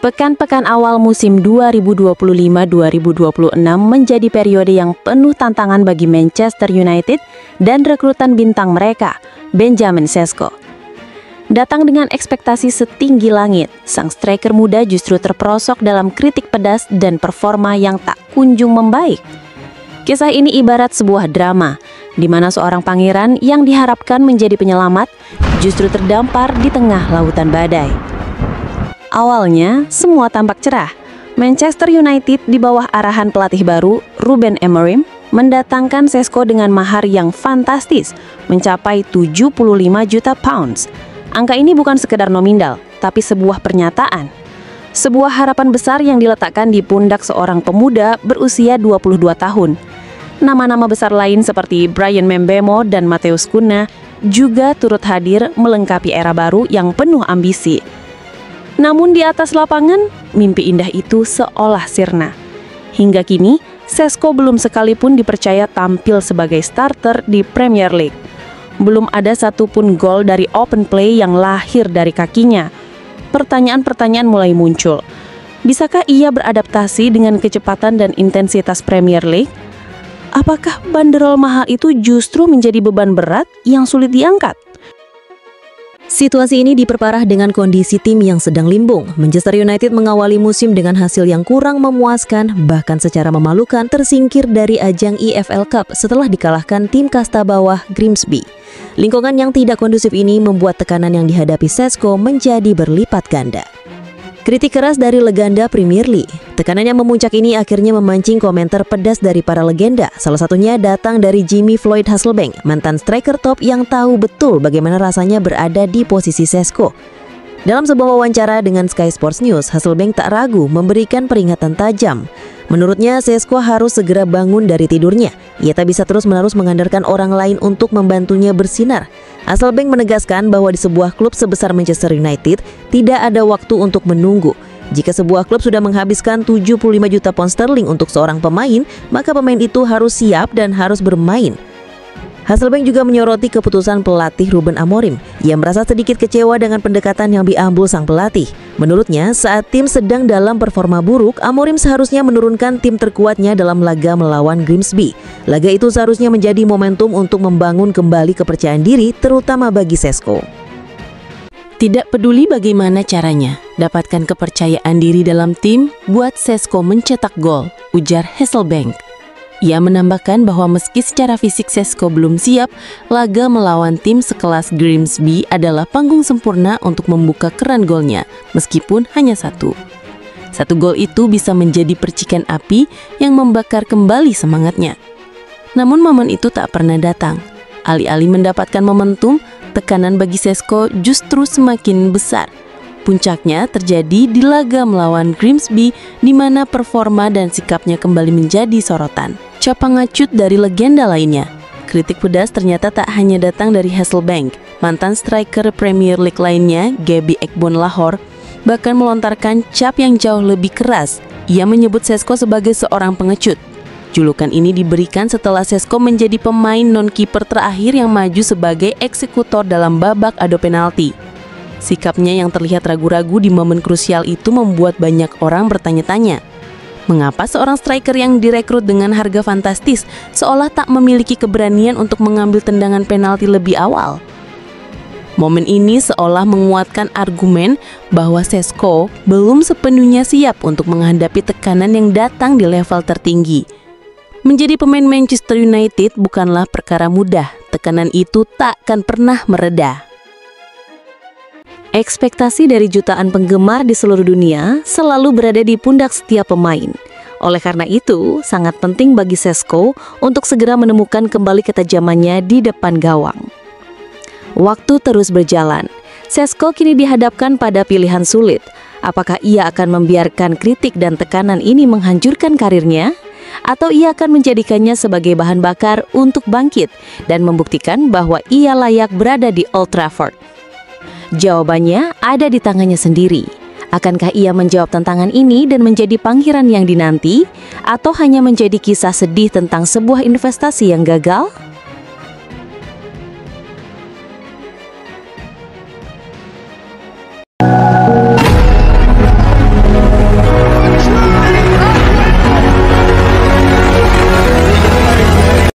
Pekan-pekan awal musim 2025-2026 menjadi periode yang penuh tantangan bagi Manchester United dan rekrutan bintang mereka, Benjamin Sesko. Datang dengan ekspektasi setinggi langit, sang striker muda justru terperosok dalam kritik pedas dan performa yang tak kunjung membaik. Kisah ini ibarat sebuah drama, di mana seorang pangeran yang diharapkan menjadi penyelamat justru terdampar di tengah lautan badai. Awalnya, semua tampak cerah. Manchester United di bawah arahan pelatih baru, Ruben Amorim, mendatangkan Sesko dengan mahar yang fantastis, mencapai 75 juta pounds. Angka ini bukan sekedar nominal, tapi sebuah pernyataan. Sebuah harapan besar yang diletakkan di pundak seorang pemuda berusia 22 tahun. Nama-nama besar lain seperti Bryan Mbeumo dan Matheus Cunha juga turut hadir melengkapi era baru yang penuh ambisi. Namun di atas lapangan, mimpi indah itu seolah sirna. Hingga kini, Sesko belum sekalipun dipercaya tampil sebagai starter di Premier League. Belum ada satupun gol dari open play yang lahir dari kakinya. Pertanyaan-pertanyaan mulai muncul. Bisakah ia beradaptasi dengan kecepatan dan intensitas Premier League? Apakah banderol mahal itu justru menjadi beban berat yang sulit diangkat? Situasi ini diperparah dengan kondisi tim yang sedang limbung. Manchester United mengawali musim dengan hasil yang kurang memuaskan, bahkan secara memalukan tersingkir dari ajang EFL Cup setelah dikalahkan tim kasta bawah Grimsby. Lingkungan yang tidak kondusif ini membuat tekanan yang dihadapi Sesko menjadi berlipat ganda. Kritik keras dari legenda Premier League. Tekanan yang memuncak ini akhirnya memancing komentar pedas dari para legenda. Salah satunya datang dari Jimmy Floyd Hasselbaink, mantan striker top yang tahu betul bagaimana rasanya berada di posisi Sesko. Dalam sebuah wawancara dengan Sky Sports News, Hasselbaink tak ragu memberikan peringatan tajam. Menurutnya, Sesko harus segera bangun dari tidurnya. Ia tak bisa terus-menerus mengandalkan orang lain untuk membantunya bersinar. Hasselbaink menegaskan bahwa di sebuah klub sebesar Manchester United tidak ada waktu untuk menunggu. Jika sebuah klub sudah menghabiskan 75 juta pound sterling untuk seorang pemain, maka pemain itu harus siap dan harus bermain. Hasselbaink juga menyoroti keputusan pelatih Ruben Amorim. Ia merasa sedikit kecewa dengan pendekatan yang diambil sang pelatih. Menurutnya, saat tim sedang dalam performa buruk, Amorim seharusnya menurunkan tim terkuatnya dalam laga melawan Grimsby. Laga itu seharusnya menjadi momentum untuk membangun kembali kepercayaan diri, terutama bagi Sesko. Tidak peduli bagaimana caranya, dapatkan kepercayaan diri dalam tim buat Sesko mencetak gol, ujar Hasselbaink. Ia menambahkan bahwa meski secara fisik Sesko belum siap, laga melawan tim sekelas Grimsby adalah panggung sempurna untuk membuka keran golnya, meskipun hanya satu. Satu gol itu bisa menjadi percikan api yang membakar kembali semangatnya. Namun momen itu tak pernah datang. Alih-alih mendapatkan momentum, tekanan bagi Sesko justru semakin besar. Puncaknya terjadi di laga melawan Grimsby, di mana performa dan sikapnya kembali menjadi sorotan. Capangacut dari legenda lainnya. Kritik pedas ternyata tak hanya datang dari Hasselbaink. Mantan striker Premier League lainnya, Gabby Egbon-Lahore, bahkan melontarkan cap yang jauh lebih keras. Ia menyebut Sesko sebagai seorang pengecut. Julukan ini diberikan setelah Sesko menjadi pemain non-kiper terakhir yang maju sebagai eksekutor dalam babak adu penalti. Sikapnya yang terlihat ragu-ragu di momen krusial itu membuat banyak orang bertanya-tanya. Mengapa seorang striker yang direkrut dengan harga fantastis seolah tak memiliki keberanian untuk mengambil tendangan penalti lebih awal? Momen ini seolah menguatkan argumen bahwa Sesko belum sepenuhnya siap untuk menghadapi tekanan yang datang di level tertinggi. Menjadi pemain Manchester United bukanlah perkara mudah. Tekanan itu tak akan pernah mereda. Ekspektasi dari jutaan penggemar di seluruh dunia selalu berada di pundak setiap pemain. Oleh karena itu, sangat penting bagi Sesko untuk segera menemukan kembali ketajamannya di depan gawang. Waktu terus berjalan. Sesko kini dihadapkan pada pilihan sulit. Apakah ia akan membiarkan kritik dan tekanan ini menghancurkan karirnya? Atau ia akan menjadikannya sebagai bahan bakar untuk bangkit dan membuktikan bahwa ia layak berada di Old Trafford? Jawabannya ada di tangannya sendiri. Akankah ia menjawab tantangan ini dan menjadi pangeran yang dinanti, atau hanya menjadi kisah sedih tentang sebuah investasi yang gagal?